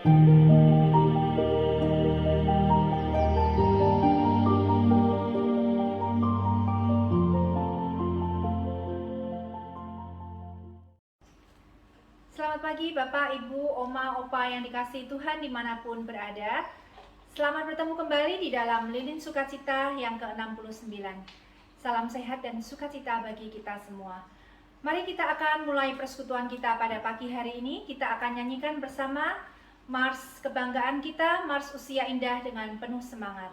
Selamat pagi Bapak, Ibu, Oma, Opa yang dikasihi Tuhan dimanapun berada. Selamat bertemu kembali di dalam Lilin Sukacita yang ke-69. Salam sehat dan sukacita bagi kita semua. Mari kita akan mulai persekutuan kita pada pagi hari ini. Kita akan nyanyikan bersama Mars Kebanggaan kita, Mars Usia Indah dengan penuh semangat.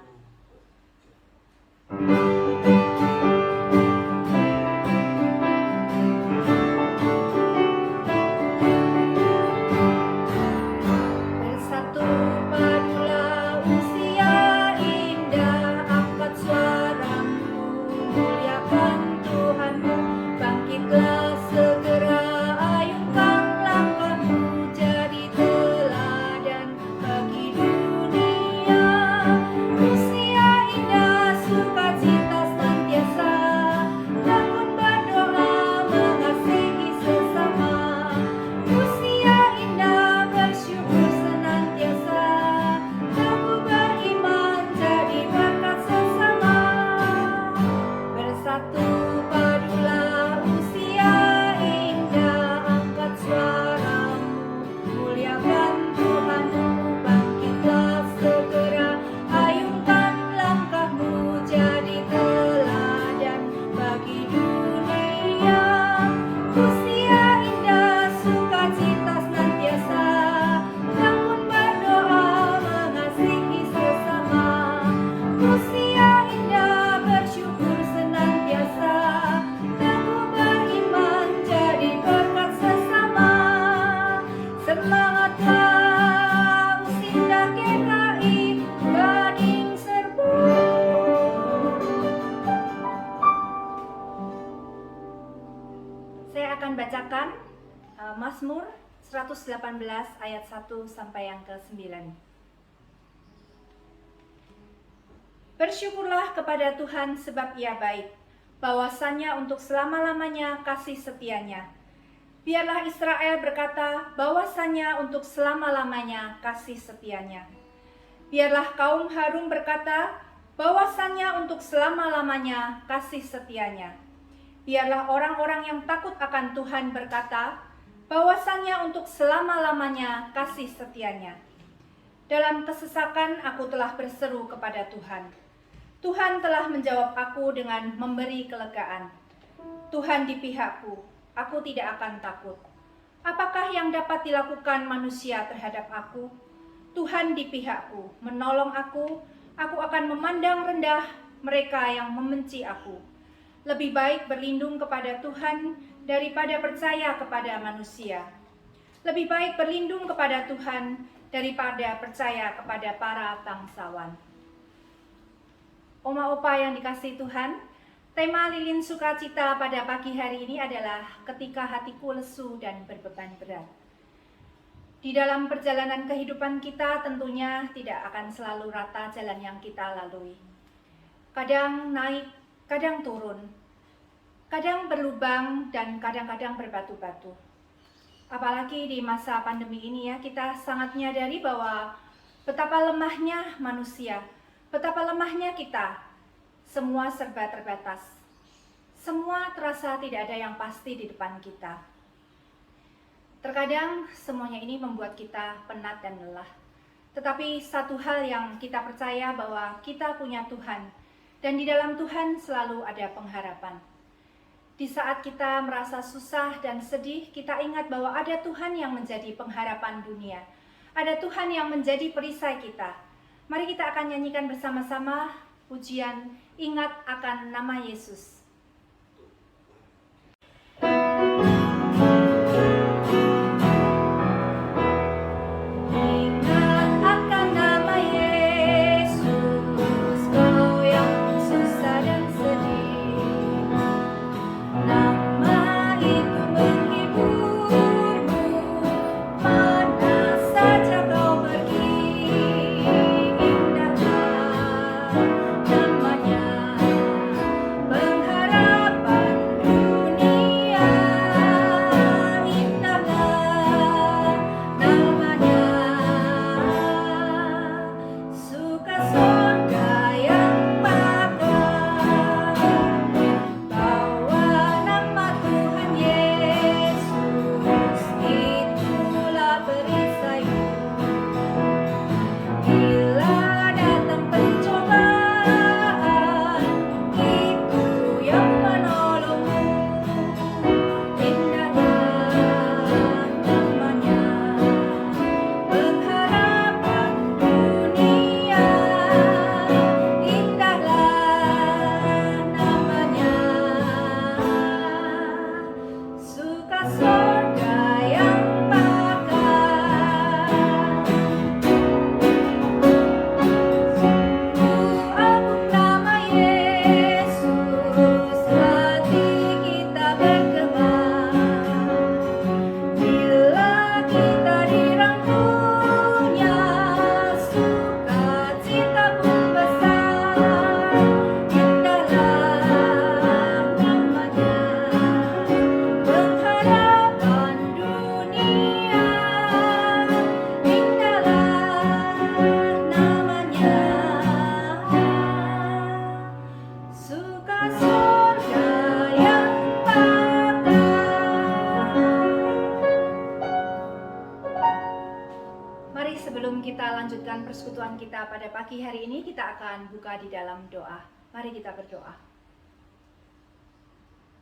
Bacakan Mazmur 118 ayat 1 sampai yang ke-9. Bersyukurlah kepada Tuhan sebab Ia baik, bahwasannya untuk selama-lamanya kasih setianya. Biarlah Israel berkata, bahwasannya untuk selama-lamanya kasih setianya. Biarlah kaum Harun berkata, bahwasannya untuk selama-lamanya kasih setianya. Biarlah orang-orang yang takut akan Tuhan berkata, bahwasannya untuk selama-lamanya kasih setianya. Dalam kesesakan aku telah berseru kepada Tuhan. Tuhan telah menjawab aku dengan memberi kelegaan. Tuhan di pihakku, aku tidak akan takut. Apakah yang dapat dilakukan manusia terhadap aku? Tuhan di pihakku, menolong aku akan memandang rendah mereka yang membenci aku. Lebih baik berlindung kepada Tuhan daripada percaya kepada manusia. Lebih baik berlindung kepada Tuhan daripada percaya kepada para bangsawan. Oma Opa yang dikasihi Tuhan, tema Lilin Sukacita pada pagi hari ini adalah ketika hatiku lesu dan berbeban berat. Di dalam perjalanan kehidupan kita tentunya tidak akan selalu rata jalan yang kita lalui. Kadang naik, kadang turun, kadang berlubang dan kadang-kadang berbatu-batu. Apalagi di masa pandemi ini ya, kita sangat menyadari bahwa betapa lemahnya manusia, betapa lemahnya kita. Semua serba terbatas. Semua terasa tidak ada yang pasti di depan kita. Terkadang semuanya ini membuat kita penat dan lelah. Tetapi satu hal yang kita percaya bahwa kita punya Tuhan, dan di dalam Tuhan selalu ada pengharapan. Di saat kita merasa susah dan sedih, kita ingat bahwa ada Tuhan yang menjadi pengharapan dunia. Ada Tuhan yang menjadi perisai kita. Mari kita akan nyanyikan bersama-sama pujian Ingat Akan Nama Yesus. Namanya sebelum kita lanjutkan persekutuan kita pada pagi hari ini, kita akan buka di dalam doa. Mari kita berdoa.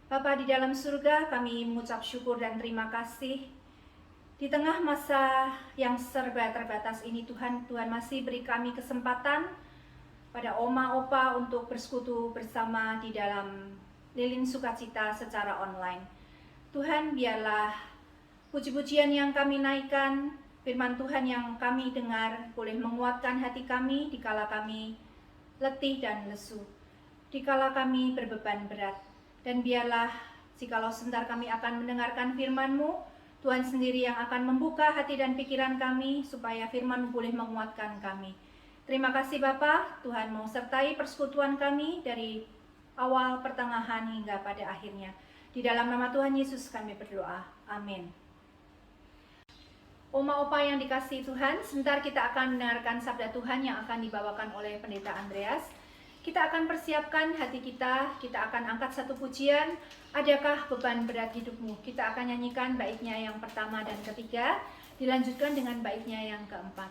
Bapa di dalam surga, kami mengucap syukur dan terima kasih. Di tengah masa yang serba terbatas ini, Tuhan masih beri kami kesempatan pada oma opa untuk bersekutu bersama di dalam lilin sukacita secara online. Tuhan, biarlah puji-pujian yang kami naikkan, firman Tuhan yang kami dengar boleh menguatkan hati kami dikala kami letih dan lesu, dikala kami berbeban berat. Dan biarlah jikalau sebentar kami akan mendengarkan firman-Mu, Tuhan sendiri yang akan membuka hati dan pikiran kami supaya firman-Mu boleh menguatkan kami. Terima kasih Bapa, Tuhan mau sertai persekutuan kami dari awal, pertengahan hingga pada akhirnya. Di dalam nama Tuhan Yesus kami berdoa. Amin. Oma opa yang dikasihi Tuhan, sebentar kita akan mendengarkan sabda Tuhan yang akan dibawakan oleh Pendeta Andreas. Kita akan persiapkan hati kita akan angkat satu pujian, adakah beban berat hidupmu? Kita akan nyanyikan baitnya yang pertama dan ketiga, dilanjutkan dengan baitnya yang keempat.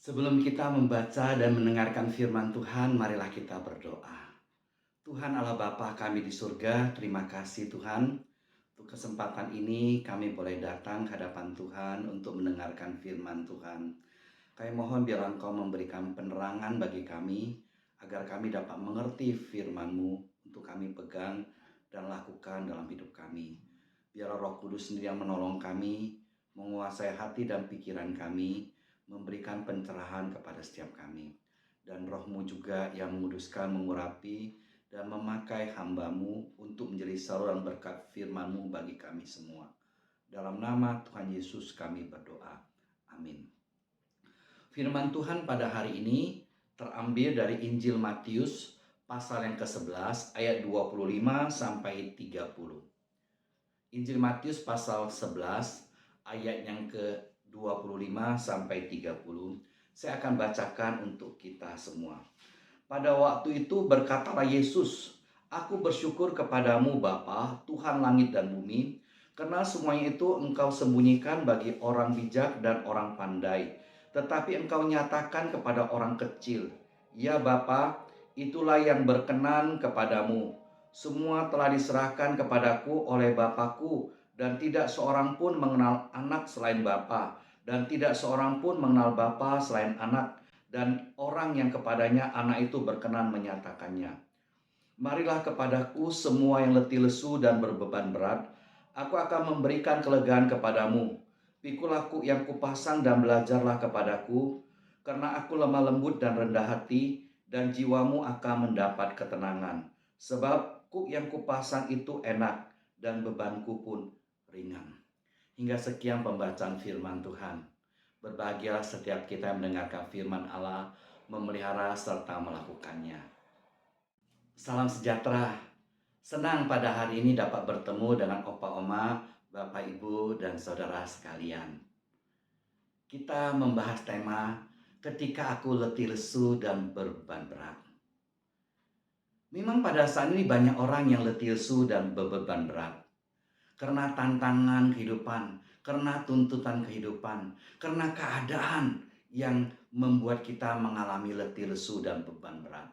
Sebelum kita membaca dan mendengarkan firman Tuhan, marilah kita berdoa. Tuhan Allah Bapa kami di surga, terima kasih Tuhan. Untuk kesempatan ini kami boleh datang ke hadapan Tuhan untuk mendengarkan firman Tuhan. Kami mohon biar Engkau memberikan penerangan bagi kami, agar kami dapat mengerti firman-Mu untuk kami pegang dan lakukan dalam hidup kami. Biar Roh Kudus sendiri yang menolong kami, menguasai hati dan pikiran kami, memberikan pencerahan kepada setiap kami. Dan Roh-Mu juga yang menguduskan, mengurapi, dan memakai hamba-Mu untuk menjadi saluran berkat firman-Mu bagi kami semua. Dalam nama Tuhan Yesus kami berdoa. Amin. Firman Tuhan pada hari ini terambil dari Injil Matius pasal yang ke-11 ayat 25 sampai 30. Injil Matius pasal 11 ayat yang ke-25 sampai 30. Saya akan bacakan untuk kita semua. Pada waktu itu berkatalah Yesus, "Aku bersyukur kepadamu Bapa, Tuhan langit dan bumi, karena semuanya itu Engkau sembunyikan bagi orang bijak dan orang pandai, tetapi Engkau nyatakan kepada orang kecil. Ya Bapa, itulah yang berkenan kepadamu. Semua telah diserahkan kepadaku oleh Bapakku, dan tidak seorang pun mengenal anak selain Bapa, dan tidak seorang pun mengenal Bapa selain anak, dan orang yang kepadanya anak itu berkenan menyatakannya. Marilah kepadaku semua yang letih lesu dan berbeban berat, Aku akan memberikan kelegaan kepadamu. Pikulah kuk yang kupasang dan belajarlah kepadaku, karena aku lemah lembut dan rendah hati, dan jiwamu akan mendapat ketenangan. Sebab kuk yang kupasang itu enak, dan bebanku pun ringan. Hingga sekian pembacaan firman Tuhan. Berbahagialah setiap kita yang mendengarkan firman Allah, memelihara serta melakukannya. Salam sejahtera. Senang pada hari ini dapat bertemu dengan Opa Oma, Bapak Ibu, dan saudara sekalian. Kita membahas tema ketika aku letih lesu dan beban berat. Memang pada saat ini banyak orang yang letih lesu dan beban berat. Karena tantangan kehidupan, karena tuntutan kehidupan, karena keadaan yang membuat kita mengalami letih lesu dan beban berat.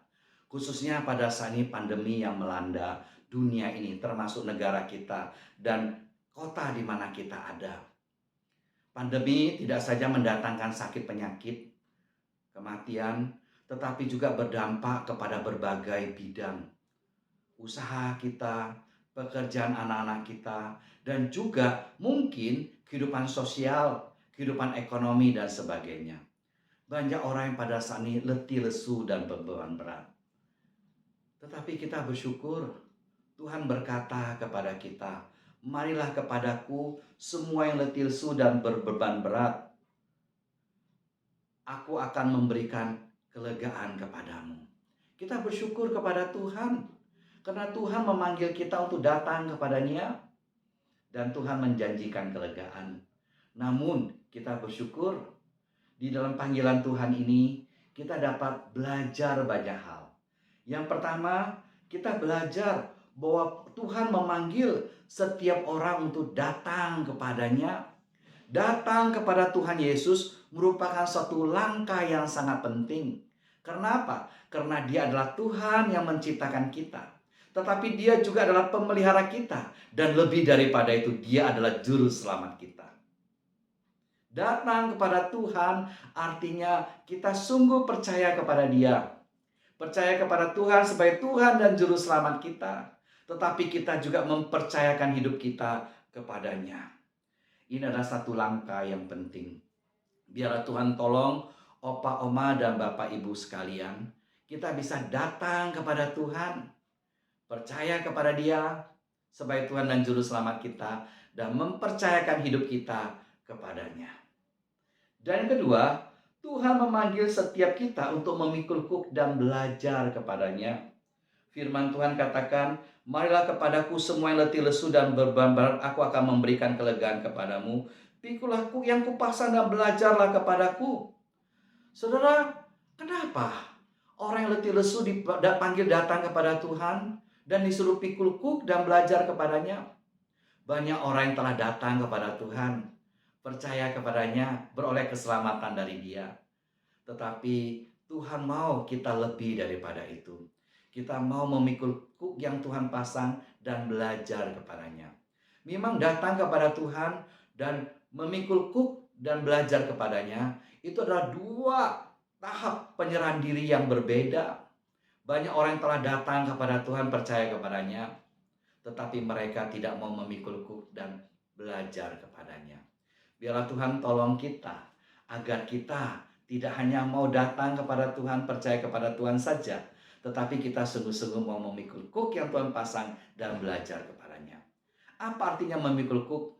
Khususnya pada saat ini pandemi yang melanda dunia ini, termasuk negara kita dan kota di mana kita ada. Pandemi tidak saja mendatangkan sakit penyakit, kematian, tetapi juga berdampak kepada berbagai bidang. Usaha kita, pekerjaan anak-anak kita, dan juga mungkin kehidupan sosial, kehidupan ekonomi, dan sebagainya. Banyak orang yang pada saat ini letih lesu dan beban berat. Tetapi kita bersyukur, Tuhan berkata kepada kita, marilah kepadaku semua yang letih lesu dan berbeban berat. Aku akan memberikan kelegaan kepadamu. Kita bersyukur kepada Tuhan, karena Tuhan memanggil kita untuk datang kepada-Nya, dan Tuhan menjanjikan kelegaan. Namun kita bersyukur, di dalam panggilan Tuhan ini, kita dapat belajar banyak hal. Yang pertama, kita belajar bahwa Tuhan memanggil setiap orang untuk datang kepada-Nya. Datang kepada Tuhan Yesus merupakan suatu langkah yang sangat penting. Karena apa? Karena Dia adalah Tuhan yang menciptakan kita. Tetapi Dia juga adalah pemelihara kita. Dan lebih daripada itu, Dia adalah juru selamat kita. Datang kepada Tuhan artinya kita sungguh percaya kepada Dia. Percaya kepada Tuhan sebagai Tuhan dan juru selamat kita. Tetapi kita juga mempercayakan hidup kita kepada-Nya. Ini adalah satu langkah yang penting. Biarlah Tuhan tolong Opa, Oma, dan Bapak Ibu sekalian. Kita bisa datang kepada Tuhan. Percaya kepada Dia sebagai Tuhan dan juru selamat kita. Dan mempercayakan hidup kita kepada-Nya. Dan yang kedua, Tuhan memanggil setiap kita untuk memikul kuk dan belajar kepada-Nya. Firman Tuhan katakan, marilah kepadaku semua yang letih lesu dan beban berat, aku akan memberikan kelegaan kepadamu. Pikulah kuk yang kupasang dan belajarlah kepadaku. Saudara, kenapa orang yang letih lesu dipanggil datang kepada Tuhan dan disuruh pikul kuk dan belajar kepada-Nya? Banyak orang yang telah datang kepada Tuhan, percaya kepada-Nya, beroleh keselamatan dari Dia. Tetapi Tuhan mau kita lebih daripada itu. Kita mau memikul kuk yang Tuhan pasang dan belajar kepada-Nya. Memang datang kepada Tuhan dan memikul kuk dan belajar kepada-Nya itu adalah dua tahap penyerahan diri yang berbeda. Banyak orang yang telah datang kepada Tuhan, percaya kepada-Nya, tetapi mereka tidak mau memikul kuk dan belajar kepada-Nya. Biarlah Tuhan tolong kita agar kita tidak hanya mau datang kepada Tuhan, percaya kepada Tuhan saja, tetapi kita sungguh-sungguh mau memikul kuk yang Tuhan pasang dan belajar kepada-Nya. Apa artinya memikul kuk?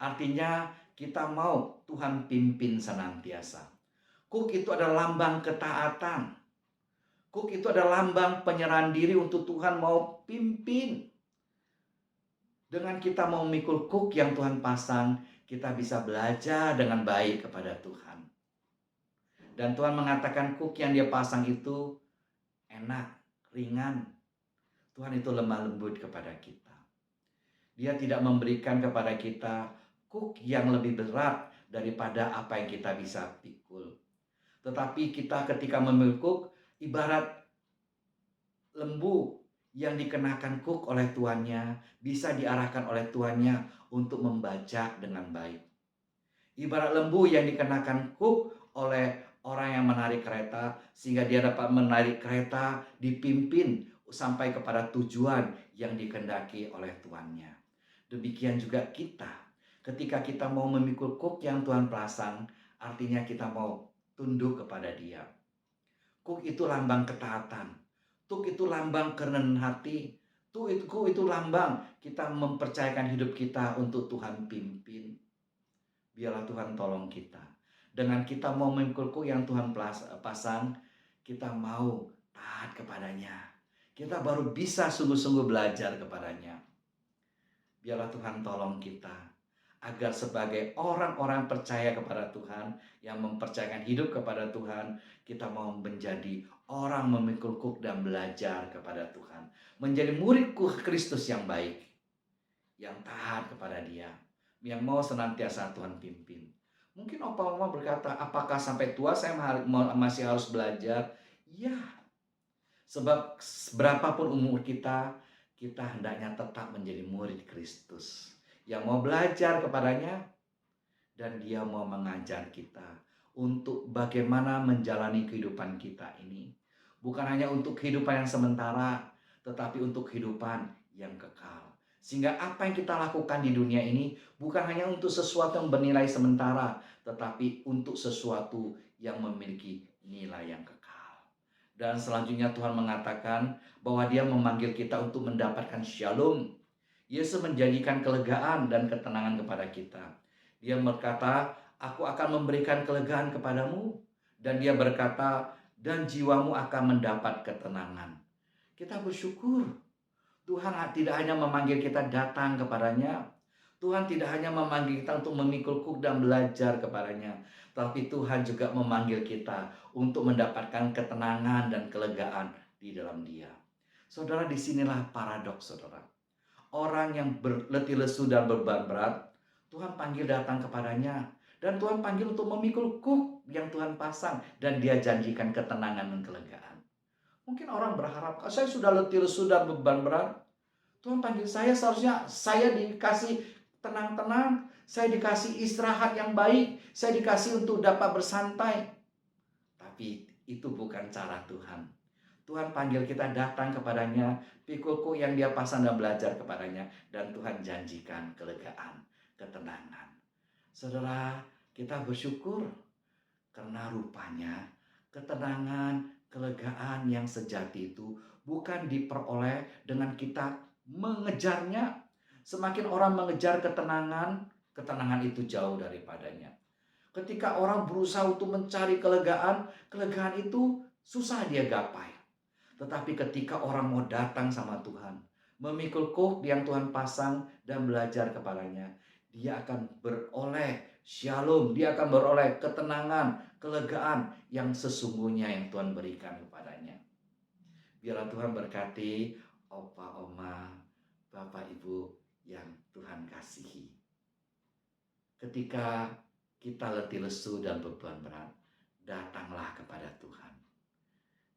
Artinya kita mau Tuhan pimpin senantiasa. Kuk itu adalah lambang ketaatan. Kuk itu adalah lambang penyerahan diri untuk Tuhan mau pimpin. Dengan kita mau memikul kuk yang Tuhan pasang, kita bisa belajar dengan baik kepada Tuhan. Dan Tuhan mengatakan kuk yang Dia pasang itu enak, ringan. Tuhan itu lemah lembut kepada kita. Dia tidak memberikan kepada kita kuk yang lebih berat daripada apa yang kita bisa pikul. Tetapi kita ketika memikul kuk, ibarat lembu yang dikenakan kuk oleh tuannya, bisa diarahkan oleh tuannya untuk membajak dengan baik. Ibarat lembu yang dikenakan kuk oleh orang yang menarik kereta, sehingga dia dapat menarik kereta dipimpin sampai kepada tujuan yang dikehendaki oleh tuannya. Demikian juga kita. Ketika kita mau memikul kuk yang Tuhan pasang, artinya kita mau tunduk kepada Dia. Kuk itu lambang ketaatan. Kuk itu lambang kerendahan hati. Kuk itu lambang kita mempercayakan hidup kita untuk Tuhan pimpin. Biarlah Tuhan tolong kita. Dengan kita mau memikul kuk yang Tuhan pasang, kita mau taat kepadanya. Kita baru bisa sungguh-sungguh belajar kepadanya. Biarlah Tuhan tolong kita, agar sebagai orang-orang percaya kepada Tuhan, yang mempercayakan hidup kepada Tuhan, kita mau menjadi orang memikul kuk dan belajar kepada Tuhan. Menjadi murid Kristus yang baik, yang taat kepada Dia, yang mau senantiasa Tuhan pimpin. Mungkin Opa Oma berkata, apakah sampai tua saya masih harus belajar? Ya, sebab berapapun umur kita hendaknya tetap menjadi murid Kristus. Yang mau belajar kepadanya, dan Dia mau mengajar kita untuk bagaimana menjalani kehidupan kita ini. Bukan hanya untuk kehidupan yang sementara, tetapi untuk kehidupan yang kekal. Sehingga apa yang kita lakukan di dunia ini bukan hanya untuk sesuatu yang bernilai sementara, tetapi untuk sesuatu yang memiliki nilai yang kekal. Dan selanjutnya Tuhan mengatakan bahwa Dia memanggil kita untuk mendapatkan shalom. Yesus menjanjikan kelegaan dan ketenangan kepada kita. Dia berkata, aku akan memberikan kelegaan kepadamu. Dan Dia berkata, dan jiwamu akan mendapat ketenangan. Kita bersyukur. Tuhan tidak hanya memanggil kita datang kepadanya. Tuhan tidak hanya memanggil kita untuk memikul kuk dan belajar kepadanya. Tapi Tuhan juga memanggil kita untuk mendapatkan ketenangan dan kelegaan di dalam Dia. Saudara, disinilah paradoks, saudara. Orang yang berletih lesu dan beban berat, Tuhan panggil datang kepadanya. Dan Tuhan panggil untuk memikul kuk yang Tuhan pasang. Dan Dia janjikan ketenangan dan kelegaan. Mungkin orang berharap, saya sudah letih lesu dan beban berat. Tuhan panggil saya, seharusnya saya dikasih tenang-tenang. Saya dikasih istirahat yang baik. Saya dikasih untuk dapat bersantai. Tapi itu bukan cara Tuhan. Tuhan panggil kita datang kepadanya, pikul kuk yang Dia pasang dan belajar kepadanya. Dan Tuhan janjikan kelegaan, ketenangan. Saudara, kita bersyukur karena rupanya ketenangan, kelegaan yang sejati itu bukan diperoleh dengan kita mengejarnya. Semakin orang mengejar ketenangan, ketenangan itu jauh daripadanya. Ketika orang berusaha untuk mencari kelegaan, kelegaan itu susah dia gapai. Tetapi ketika orang mau datang sama Tuhan, memikul kuk yang Tuhan pasang dan belajar kepadanya, dia akan beroleh shalom, dia akan beroleh ketenangan, kelegaan yang sesungguhnya yang Tuhan berikan kepadanya. Biarlah Tuhan berkati Opa, Oma, Bapak, Ibu yang Tuhan kasihi. Ketika kita letih lesu dan beban berat, datanglah kepada Tuhan.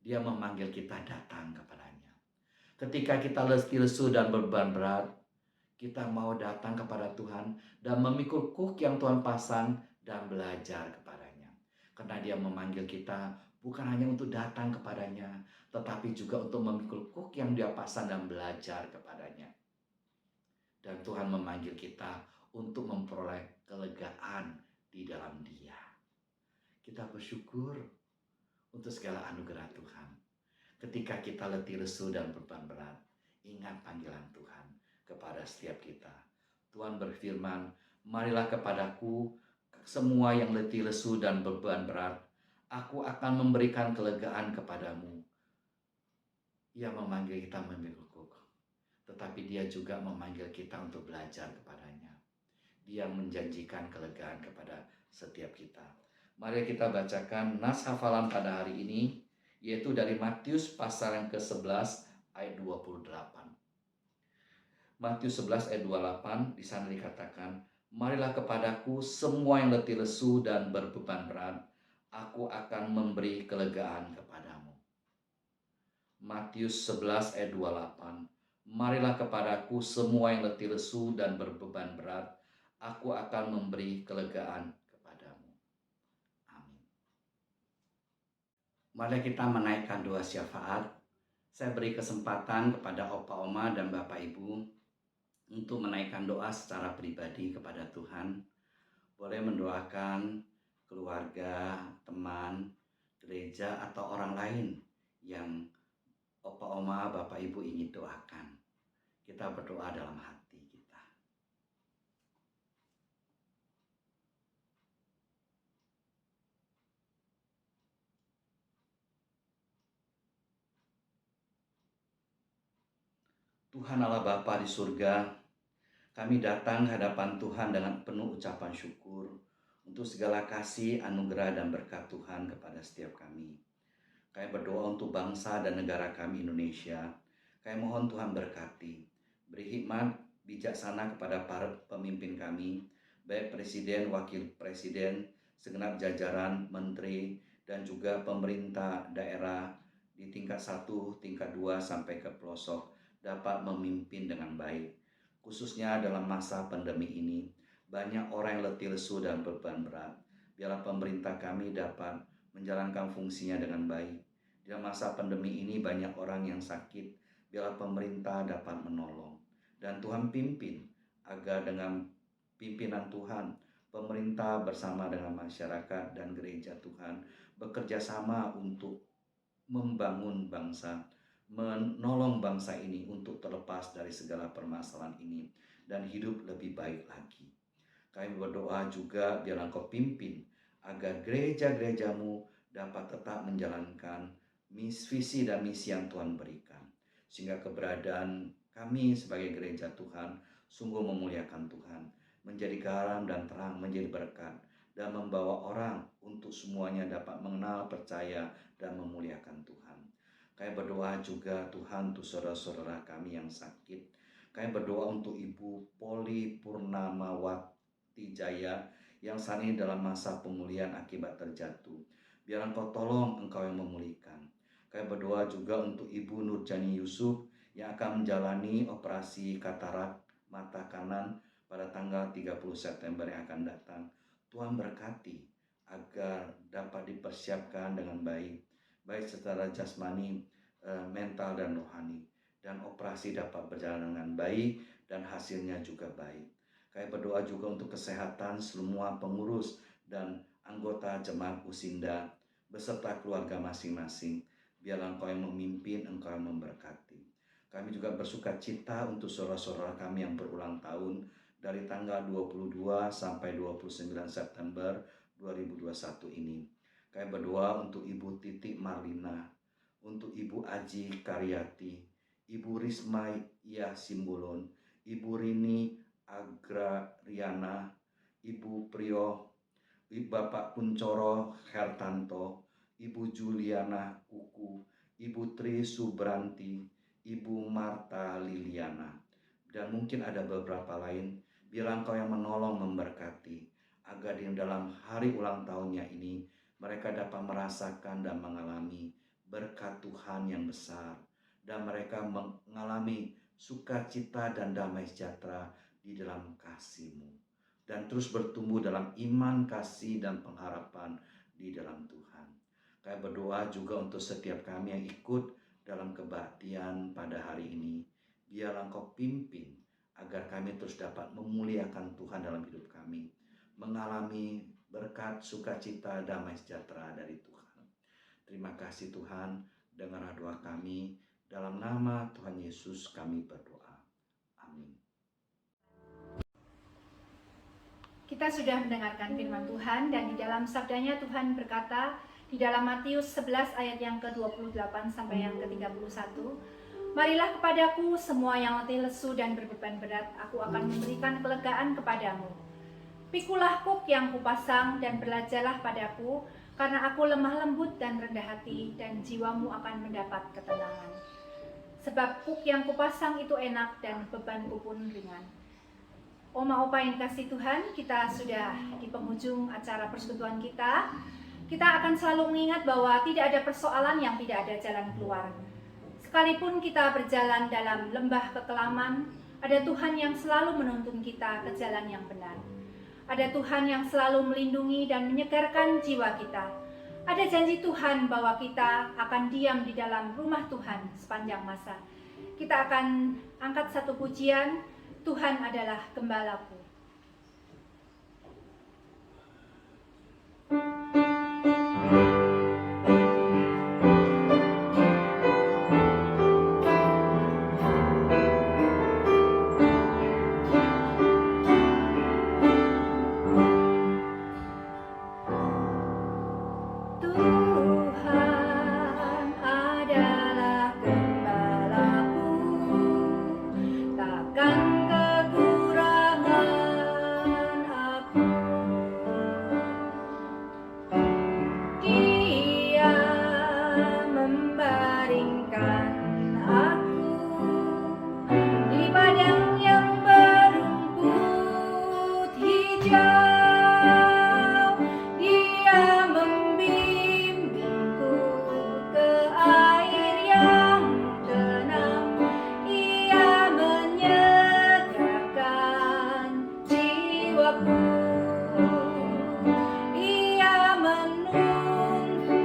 Dia memanggil kita datang kepadanya. Ketika kita letih lesu dan beban berat, kita mau datang kepada Tuhan dan memikul kuk yang Tuhan pasang dan belajar kepadanya. Karena Dia memanggil kita bukan hanya untuk datang kepadanya, tetapi juga untuk memikul kuk yang Dia pasang dan belajar kepadanya. Dan Tuhan memanggil kita untuk memperoleh kelegaan di dalam Dia. Kita bersyukur untuk segala anugerah Tuhan. Ketika kita letih lesu dan beban berat, ingat panggilan Tuhan kepada setiap kita. Tuhan berfirman, marilah kepadaku semua yang letih lesu dan beban berat, aku akan memberikan kelegaan kepadamu. Ia memanggil kita memikul kuk, tetapi Dia juga memanggil kita untuk belajar kepadanya. Dia menjanjikan kelegaan kepada setiap kita. Mari kita bacakan nas hafalan pada hari ini, yaitu dari Matius pasal yang ke-11 ayat 28. Matius 11 ayat 28, di sana dikatakan, marilah kepadaku semua yang letih lesu dan berbeban berat, aku akan memberi kelegaan kepadamu. Matius 11 ayat 28, marilah kepadaku semua yang letih lesu dan berbeban berat, aku akan memberi kelegaan kepadamu. Amin. Mari kita menaikkan doa syafaat. Saya beri kesempatan kepada Opa, Oma, dan Bapak Ibu untuk menaikkan doa secara pribadi kepada Tuhan, boleh mendoakan keluarga, teman, gereja, atau orang lain yang opa, oma, bapak, ibu ingin doakan. Kita berdoa dalam hati kita. Tuhan Allah Bapa di surga, kami datang ke hadapan Tuhan dengan penuh ucapan syukur untuk segala kasih, anugerah, dan berkat Tuhan kepada setiap kami. Kami berdoa untuk bangsa dan negara kami Indonesia. Kami mohon Tuhan berkati, beri hikmat bijaksana kepada para pemimpin kami, baik presiden, wakil presiden, segenap jajaran, menteri, dan juga pemerintah daerah di tingkat 1, tingkat 2, sampai ke pelosok dapat memimpin dengan baik. Khususnya dalam masa pandemi ini, banyak orang yang letih lesu dan beban berat. Biarlah pemerintah kami dapat menjalankan fungsinya dengan baik. Dalam masa pandemi ini banyak orang yang sakit, biarlah pemerintah dapat menolong. Dan Tuhan pimpin agar dengan pimpinan Tuhan, pemerintah bersama dengan masyarakat dan gereja Tuhan bekerja sama untuk membangun bangsa, menolong bangsa ini untuk terlepas dari segala permasalahan ini dan hidup lebih baik lagi. Kami berdoa juga biarlah Engkau pimpin agar gereja-gerejamu dapat tetap menjalankan visi dan misi yang Tuhan berikan. Sehingga keberadaan kami sebagai gereja Tuhan sungguh memuliakan Tuhan, menjadi garam dan terang, menjadi berkat, dan membawa orang untuk semuanya dapat mengenal, percaya, dan memuliakan Tuhan. Kami berdoa juga Tuhan untuk saudara-saudara kami yang sakit. Kami berdoa untuk Ibu Poli Purnamawati Jaya yang saat ini dalam masa pemulihan akibat terjatuh. Biar Engkau tolong, Engkau yang memulihkan. Kami berdoa juga untuk Ibu Nurjani Yusuf yang akan menjalani operasi katarak mata kanan pada tanggal 30 September yang akan datang. Tuhan berkati agar dapat dipersiapkan dengan baik, baik secara jasmani, mental, dan rohani. Dan operasi dapat berjalan dengan baik dan hasilnya juga baik. Kami berdoa juga untuk kesehatan semua pengurus dan anggota jemaat Usinda beserta keluarga masing-masing. Biarlah Engkau yang memimpin, Engkau yang memberkati. Kami juga bersuka cita untuk saudara-saudara kami yang berulang tahun dari tanggal 22 sampai 29 September 2021 ini. Kami berdoa untuk Ibu Titik Marlina, untuk Ibu Aji Karyati, Ibu Risma Iya Simbolon, Ibu Rini Agrariana, Ibu Priyo, Bapak Kuncoro Hertanto, Ibu Juliana Kuku, Ibu Tri Subranti, Ibu Marta Liliana, dan mungkin ada beberapa lain. Biarlah Engkau yang menolong, memberkati, agar di dalam hari ulang tahunnya ini mereka dapat merasakan dan mengalami berkat Tuhan yang besar, dan mereka mengalami sukacita dan damai sejahtera di dalam kasih-Mu, dan terus bertumbuh dalam iman, kasih, dan pengharapan di dalam Tuhan. Kami berdoa juga untuk setiap kami yang ikut dalam kebaktian pada hari ini. Biarlah Engkau pimpin agar kami terus dapat memuliakan Tuhan dalam hidup kami, mengalami berkat, sukacita, damai sejahtera dari Tuhan. Terima kasih Tuhan, dengarlah doa kami. Dalam nama Tuhan Yesus kami berdoa. Amin. Kita sudah mendengarkan firman Tuhan, dan di dalam sabdanya Tuhan berkata di dalam Matius 11 ayat yang ke-28 sampai yang ke-31, "Marilah kepadaku semua yang letih lesu dan berbeban berat, aku akan memberikan kelegaan kepadamu. Pikulah kuk yang kupasang dan belajarlah padaku, karena aku lemah lembut dan rendah hati, dan jiwamu akan mendapat ketenangan. Sebab kuk yang kupasang itu enak dan bebanku pun ringan." Oma opa yang kasih Tuhan, kita sudah di penghujung acara persekutuan kita. Kita akan selalu mengingat bahwa tidak ada persoalan yang tidak ada jalan keluar. Sekalipun kita berjalan dalam lembah kekelaman, ada Tuhan yang selalu menuntun kita ke jalan yang benar. Ada Tuhan yang selalu melindungi dan menyegarkan jiwa kita. Ada janji Tuhan bahwa kita akan diam di dalam rumah Tuhan sepanjang masa. Kita akan angkat satu pujian Tuhan adalah gembalaku. Tuhan adalah gembalaku, takkan kekurangan aku. Dia membaringkan aku di padang yang berumput hijau. Dia membimbingku ke air yang tenang. Ia menyegarkan jiwaku. Ia menuntunku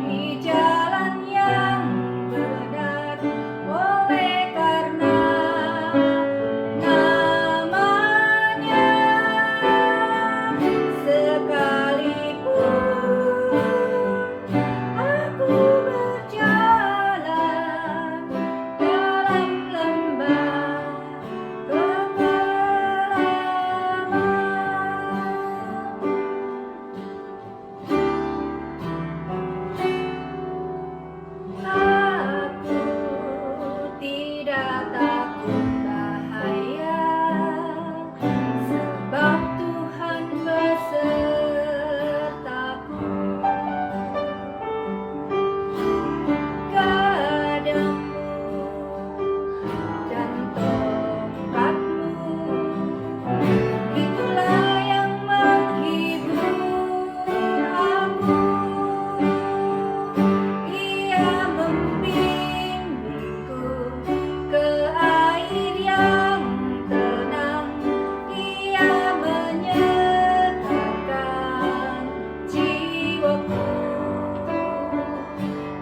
di jalan yang benar, oleh karena namanya. Sekalipun aku berjalan dalam lembah aku tidak takut bahaya, sebab Tuhan besertaku. Gadamu dan tongkatmu, itulah yang menghibur aku. Ia membimbingku ke air yang tenang. Ia menyegarkan jiwaku.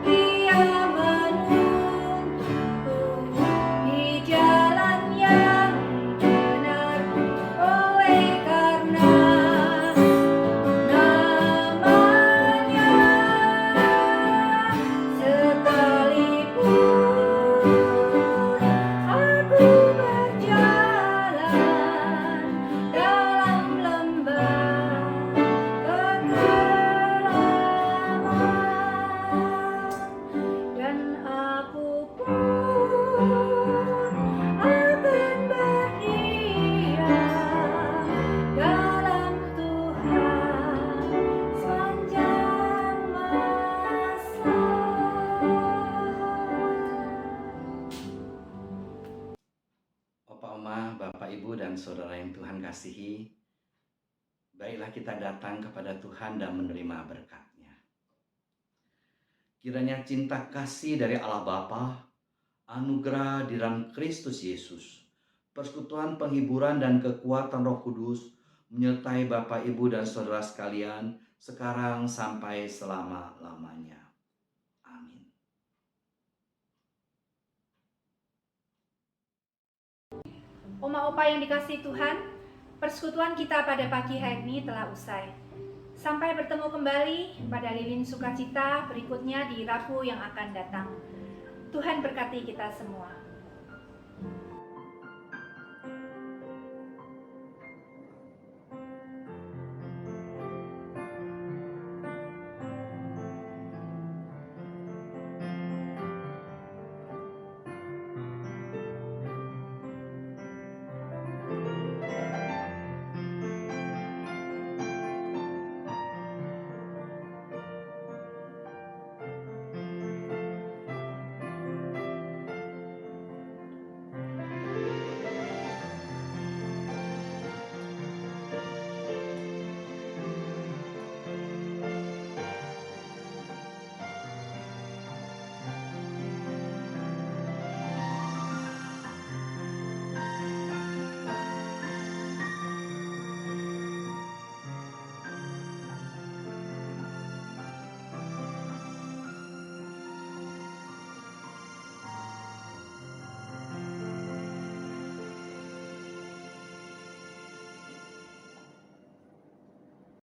Ia menuntunku di jalan yang benar, oleh karena namanya. Sekalipun aku berjalan dalam lembah kekelaman, dan aku pun akan berdiam dalam Tuhan sepanjang masa. Opa, Oma, Bapak, Ibu, dan Saudara yang Tuhan kasihi, baiklah kita datang kepada Tuhan dan menerima berkat-Nya. Kiranya cinta kasih dari Allah Bapa, anugerah di dalam Kristus Yesus, persekutuan penghiburan dan kekuatan Roh Kudus menyertai Bapak, Ibu, dan Saudara sekalian sekarang sampai selama-lamanya. Amin. Oma-opa yang dikasihi Tuhan, persekutuan kita pada pagi hari ini telah usai. Sampai bertemu kembali pada lilin sukacita berikutnya di Rabu yang akan datang. Tuhan berkati kita semua.